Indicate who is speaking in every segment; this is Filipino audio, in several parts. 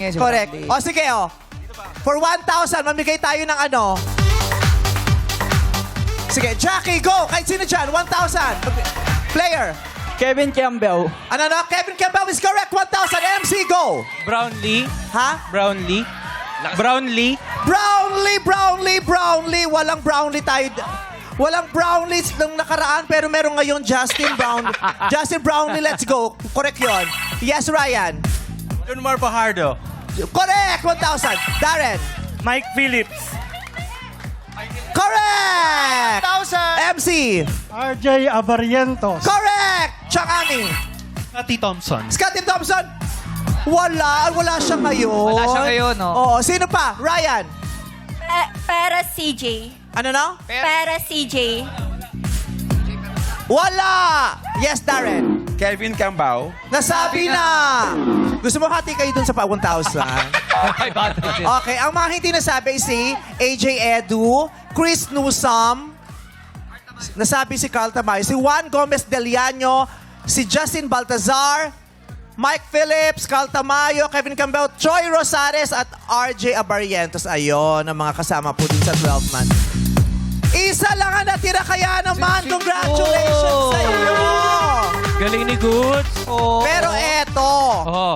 Speaker 1: Yes,
Speaker 2: Correct.
Speaker 1: Bradley.
Speaker 2: O sige, o. For 1,000, mamigay tayo ng ano. Sige, Jackie, go! Kahit sino dyan, 1,000. Player.
Speaker 1: Kevin Campbell.
Speaker 2: Ano na? Kevin Campbell is correct. 1,000. MC, go!
Speaker 3: Brownlee.
Speaker 2: Ha?
Speaker 3: Brownlee. Brownlee.
Speaker 2: Brownlee. Walang Brownlee tayo. Walang Brownlee nung nakaraan, pero meron ngayon Justin Brownlee. Justin Brownlee, let's go. Correct yon. Yes, Ryan.
Speaker 3: Junmar Fajardo.
Speaker 2: Correct! 1,000. Darren.
Speaker 3: Mike Phillips.
Speaker 2: Correct! 1,000. MC.
Speaker 4: RJ Abarientos.
Speaker 2: Correct! Chakani.
Speaker 3: Scotty Thompson.
Speaker 2: Scotty Thompson. Wala siya ngayon.
Speaker 1: Wala siya ngayon, no?
Speaker 2: Oo. Sino pa? Ryan.
Speaker 5: Para CJ.
Speaker 2: Ano na?
Speaker 5: Para CJ.
Speaker 2: Wala! Yes, Darren.
Speaker 6: Kelvin Cambao.
Speaker 2: Nasabi na! Gusto mo hati kayo dun sa pa 1,000? Okay, ang mga hindi nasabi si AJ Edu, Chris Newsom, nasabi si Carl Tamayo, si Juan Gomez Deliano, si Justin Baltazar, Mike Phillips, Carl Tamayo, Kevin Campbell, Troy Rosares, at RJ Abarientos. Ayun, ang mga kasama po din sa 12-man. Isa lang ang natira kaya naman. Congratulations sa iyo!
Speaker 3: Galing ni Goods.
Speaker 2: Pero eto.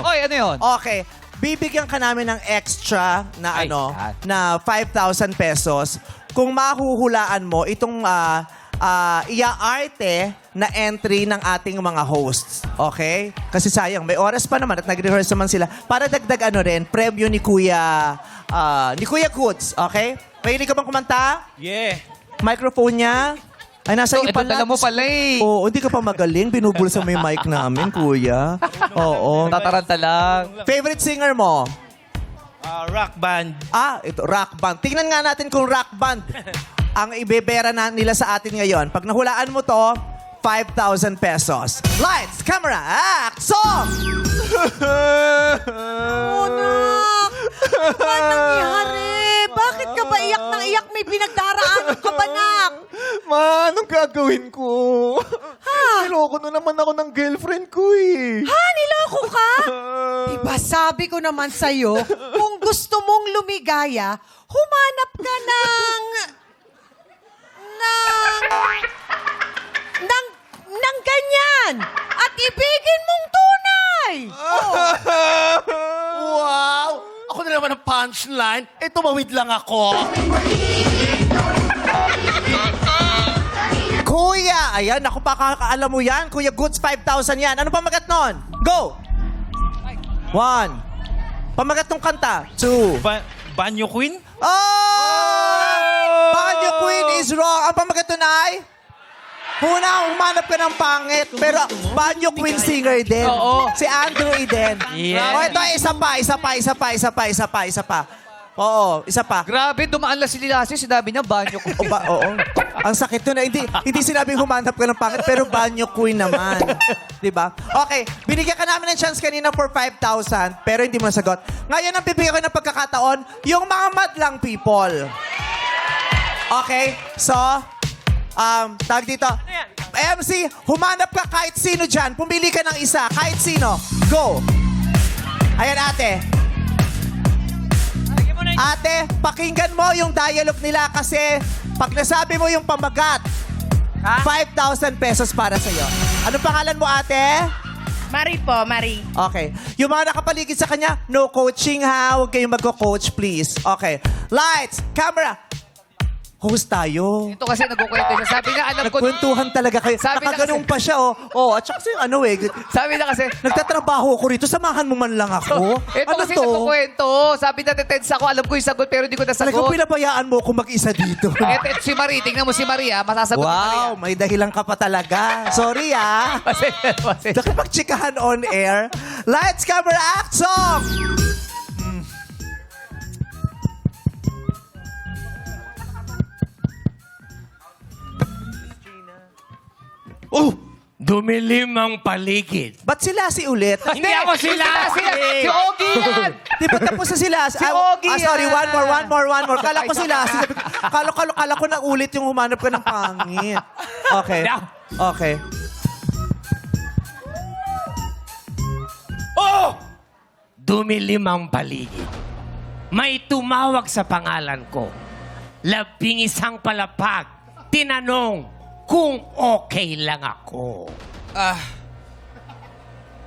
Speaker 1: Oy, ano yun?
Speaker 2: Okay. Bibigyan ka namin ng extra na
Speaker 1: Ay,
Speaker 2: ano,
Speaker 1: yan.
Speaker 2: na 5,000 pesos kung mahuhulaan mo itong iaarte na entry ng ating mga hosts. Okay? Kasi sayang, may oras pa naman at nag-rehearse naman sila para dagdag ano rin, premyo ni Kuya Goods. Okay? Mahilig ka bang kumanta?
Speaker 3: Yeah.
Speaker 2: Microphone niya? Ay, nasa iyo
Speaker 1: Ito,
Speaker 2: pala.
Speaker 1: dala mo pala eh.
Speaker 2: Oo, hindi ka pa magaling. Binubulsa mo yung mic namin, kuya. Oo.
Speaker 1: Tataranta lang.
Speaker 2: Favorite singer mo?
Speaker 3: Rock band.
Speaker 2: Ito, rock band. Tingnan nga natin kung rock band ang ibebera na nila sa atin ngayon. Pag nahulaan mo to, 5,000 pesos. Lights, camera, action!
Speaker 7: Anak! Ano nangyari? Bakit ka ba iyak ng iyak? May pinagdaraanan ka ba, nak?
Speaker 6: Ma, anong gagawin ko? Niloko na naman ako ng girlfriend ko eh.
Speaker 7: Ha? Niloko ka? Diba sabi ko naman sa'yo, kung gusto mong lumigaya, humanap ka ng ganyan. At ibigin mong tunay.
Speaker 6: Wow! Ako na naman ang punchline. Eh, tumawid lang ako.
Speaker 2: Kuya, ayan, ako pa kakaalam mo yan. Kuya Goods, 5,000 yan. Ano pamagat nun? Go! 1. Pamagat ng kanta. 2.
Speaker 3: Banyo Queen.
Speaker 2: Oh! Banyo Queen is wrong. Ang pamagat nun ay? Humanap ka ng pangit. Pero Banyo Queen singer din.
Speaker 1: Oo.
Speaker 2: Si Andrew din.
Speaker 3: Yeah.
Speaker 2: O ito, isa pa. Oo, isa pa.
Speaker 1: Grabe, dumaan lang si Lilasi. Sinabi niya, banyo ko.
Speaker 2: Oo. Ang sakit nun. Hindi sinabing humanap ka ng pangit, pero Banyo Queen naman. Diba? Okay, binigyan ka namin ng chance kanina for 5,000, pero hindi mo nasagot. Ngayon, ang bibigyan ko ng pagkakataon, yung mga madlang people. Okay? So, tag dito. MC, humanap ka kahit sino dyan. Pumili ka ng isa. Kahit sino. Go. Ayan, ate. Ate, pakinggan mo yung dialogue nila kasi pag nasabi mo yung pamagat, 5,000 pesos para sa'yo. Ano pangalan mo, ate?
Speaker 5: Marie po, Marie.
Speaker 2: Okay. Yung mga nakapaligid sa kanya, no coaching ha. Huwag kayong magko-coach, please. Okay. Lights, camera. Host tayo.
Speaker 1: Ito kasi nagkukwento siya. Sabi niya, alam ko.
Speaker 2: Nagkwentuhan talaga kayo.
Speaker 1: Sabi na
Speaker 2: Nakaganong pa siya, oh. At saka kasi ano
Speaker 1: Sabi na kasi,
Speaker 2: nagtatrabaho ko rito. Samahan mo man lang ako.
Speaker 1: ito
Speaker 2: Ano
Speaker 1: kasi
Speaker 2: to?
Speaker 1: nagkukwento. Sabi na detense ako. Alam ko yung sagot pero hindi ko
Speaker 2: Talagang
Speaker 1: nasagot.
Speaker 2: pinabayaan mo kung mag-isa dito.
Speaker 1: Eto, si Marie. Tingnan mo si Maria. Masasagot ni Maria.
Speaker 2: Wow, may dahilan ka pa talaga. Sorry, ah.
Speaker 1: Kasi.
Speaker 2: Nakipagtsikahan on air. Lights, camera, action!
Speaker 3: Dumilim ang paligid.
Speaker 2: Ba't sila si ulit?
Speaker 3: Hindi ako sila.
Speaker 1: Si Ogie yan.
Speaker 2: Di ba tapos na sila? Si
Speaker 1: Ogie
Speaker 2: sorry,
Speaker 1: yan.
Speaker 2: one more. Kala ko sila. Kala ko na ulit yung humanap ka ng pangit. Okay. Okay.
Speaker 3: Oh! Dumilim ang paligid. May tumawag sa pangalan ko. 11 palapag. Tinanong kung okay lang ako.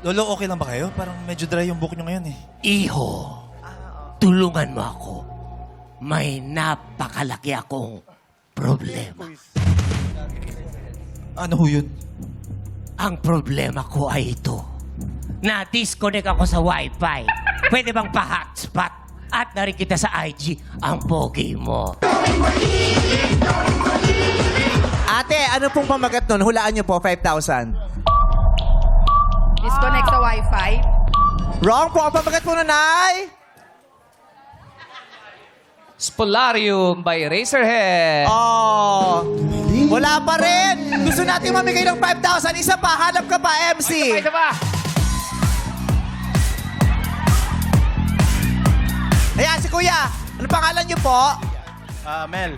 Speaker 6: Lolo, okay lang ba kayo? Parang medyo dry yung buhok nyo ngayon eh.
Speaker 3: Iho, tulungan mo ako. May napakalaki akong problema.
Speaker 6: Ano ho yun?
Speaker 3: Ang problema ko ay ito. Na-disconnect ako sa Wi-Fi. Pwede bang pa-hotspot? At narikita sa IG ang pogi mo.
Speaker 2: Ate, ano pong pamagat nun? Hulaan niyo po, 5,000.
Speaker 5: Disconnect sa Wi-Fi.
Speaker 2: Wrong po. Ang pamagat po nun ay...
Speaker 1: Spolarium by Razorhead.
Speaker 2: Oh. Wala pa rin. Gusto natin mamigay ng 5,000. Isa pa. Hanap ka pa, MC.
Speaker 1: Isa pa.
Speaker 2: Ayan, si Kuya. Ano pangalan niyo po?
Speaker 6: Mel.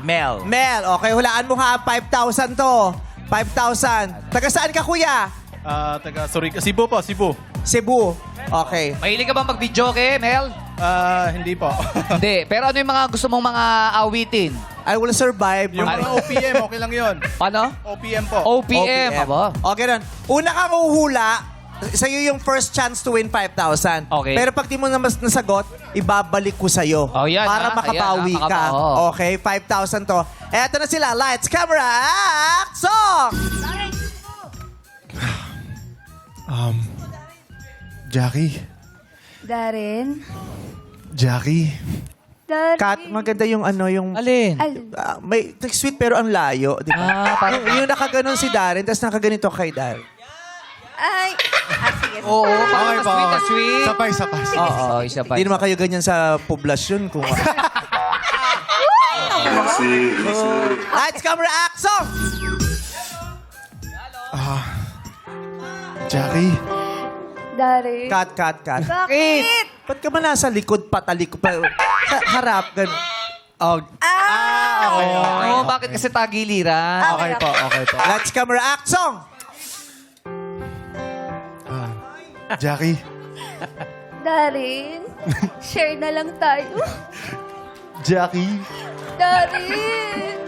Speaker 2: Mel. Okay, hulaan mo ha. 5,000 to. 5,000. Taga saan ka, Kuya?
Speaker 6: Taga, sorry, Cebu po, Cebu.
Speaker 2: Cebu. Okay.
Speaker 1: Mahilig ka ba mag-video kay Mel?
Speaker 6: Hindi po.
Speaker 1: Hindi. Pero ano yung mga gusto mong mga awitin?
Speaker 2: I will survive.
Speaker 6: Yung mga OPM, okay lang yun.
Speaker 1: Ano?
Speaker 6: OPM po.
Speaker 1: OPM. Aba.
Speaker 2: Okay nun. Una kang uhula, sa'yo yung first chance to win 5,000.
Speaker 1: Okay.
Speaker 2: Pero pag di mo naman nasagot, ibabalik ko sa'yo.
Speaker 1: Oh, yan,
Speaker 2: para
Speaker 1: ha?
Speaker 2: makabawi
Speaker 1: Ayan, ha?
Speaker 2: ka.
Speaker 1: Oo.
Speaker 2: Okay, 5,000 to. Eto na sila. Lights, camera, action!
Speaker 6: Jackie.
Speaker 5: Darren.
Speaker 6: Jackie.
Speaker 5: Darren.
Speaker 2: Kat, maganda yung ano, yung...
Speaker 1: Alin?
Speaker 2: may sweet pero ang layo. Di ba?
Speaker 1: Parang...
Speaker 2: yung nakaganon si Darren, tapos nakaganito kay Darren.
Speaker 5: Ay. Sige.
Speaker 1: Oo, parang sweet na sweet.
Speaker 6: Sapay.
Speaker 1: Oo, isa pa.
Speaker 2: Hindi naman kayo ganyan sa poblasyon. Kung... Lights, camera, action!
Speaker 6: Jackie.
Speaker 5: Darren.
Speaker 2: Cut.
Speaker 5: Bakit?
Speaker 2: Ba't ka ba nasa likod, patalikod pa? Harap, gano'n.
Speaker 6: Okay.
Speaker 1: Oo, bakit kasi tagiliran?
Speaker 6: Okay po.
Speaker 2: Lights, camera, action!
Speaker 6: Jackie.
Speaker 5: Darren. Share na lang tayo.
Speaker 6: Jackie.
Speaker 5: Darren.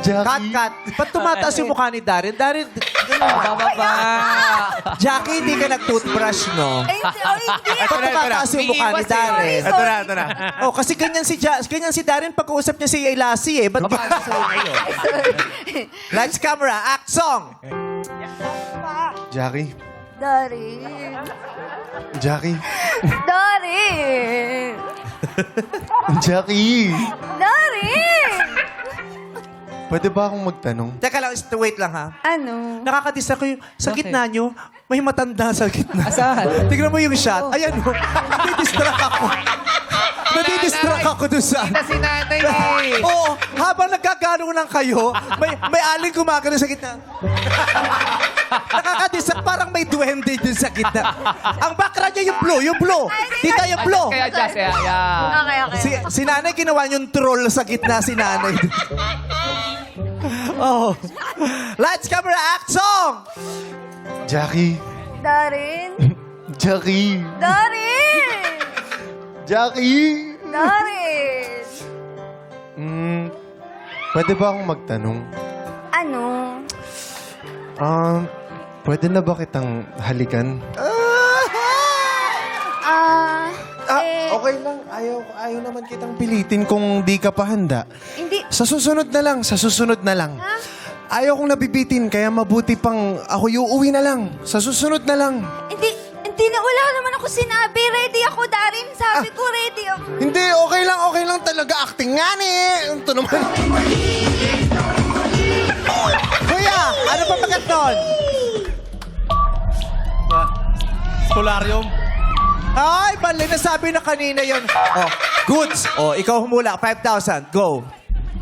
Speaker 2: Cut. Ba't tumataas yung mukha ni Darren? Darren,
Speaker 1: Bababa.
Speaker 2: Jackie, hindi ka nag-toothbrush, no?
Speaker 5: Ay, hindi.
Speaker 2: Ba't tumataas yung mukha ni Darren?
Speaker 5: Ito
Speaker 6: na.
Speaker 2: Oh, kasi ganyan si Darren pag-uusap niya si Lassie, eh. Ba't Lights, camera, action!
Speaker 6: Jackie.
Speaker 5: Darren.
Speaker 6: Jackie.
Speaker 5: Darren.
Speaker 6: Jackie.
Speaker 5: Darren.
Speaker 6: Pwede ba akong magtanong?
Speaker 2: Teka lang, wait lang ha.
Speaker 5: Ano?
Speaker 2: Nakakadistract ko yung sa gitna nyo, may matanda sa gitna.
Speaker 1: Saan?
Speaker 2: Tignan mo yung shot. Ayan mo. Nadidistract ako dun sa...
Speaker 1: Kita si nanay eh.
Speaker 2: Oo, habang nagkagano lang kayo, may aling gumagano sa gitna. Nakakadistract, parang may duwende dun sa gitna. Ang background niya yung blue. Tita, yung blue.
Speaker 1: Kaya just, yeah.
Speaker 5: Okay.
Speaker 2: Si nanay ginawa yung troll sa gitna si nanay. Oh. Lights, camera, action!
Speaker 6: Jackie.
Speaker 5: Darren.
Speaker 6: Jackie.
Speaker 5: Darren.
Speaker 6: Jackie.
Speaker 5: Darren.
Speaker 6: Pwede ba akong magtanong?
Speaker 5: Ano?
Speaker 6: Pwede na ba kitang halikan? Okay lang. Ayaw naman kitang pilitin kung di ka pa handa.
Speaker 5: Hindi.
Speaker 6: Sa susunod na lang. Ayaw kong nabibitin, kaya mabuti pang ako uuwi na lang. Sa susunod na lang.
Speaker 5: Hindi na, wala naman ako sinabi. Ready ako, Darren. Sabi ko, ready ako.
Speaker 6: Hindi, okay lang talaga. Acting nga ni. Ito naman.
Speaker 2: Kuya, ano pa pagat nun?
Speaker 6: Polarium.
Speaker 2: Ay, mali na sabi na kanina yon. Oh, goods. Oh, ikaw humula. 5,000. Go.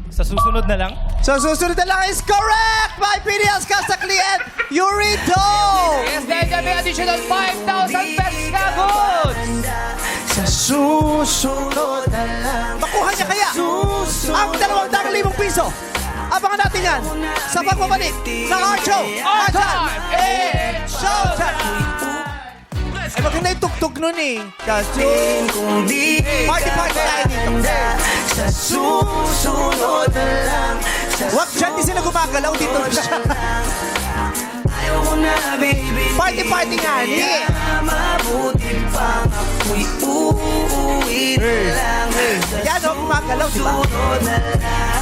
Speaker 3: Sa susunod na lang?
Speaker 2: So, susunod na lang is correct! By PDL's Kasakli and Yurito!
Speaker 1: Yes, dahil kami additional 5,000 pesos na goods.
Speaker 6: Sa susunod na lang.
Speaker 2: Makuha niya kaya ang 200,000 piso. Abangan natin yan sa pagbabalik ng Art Show.
Speaker 1: Art Time!
Speaker 2: It's Showtime! Maganda yung tugtog nun eh. Kasi party tayo dito.
Speaker 8: Sa susunod na lang.
Speaker 2: Wag dyan, di sila gumagalaw dito.
Speaker 8: Ayaw ko na, baby.
Speaker 2: Party nga ni.
Speaker 8: Mabuti pang ako'y uuwi na lang.
Speaker 2: Yan o, gumagalaw, di ba?
Speaker 8: Susunod na lang.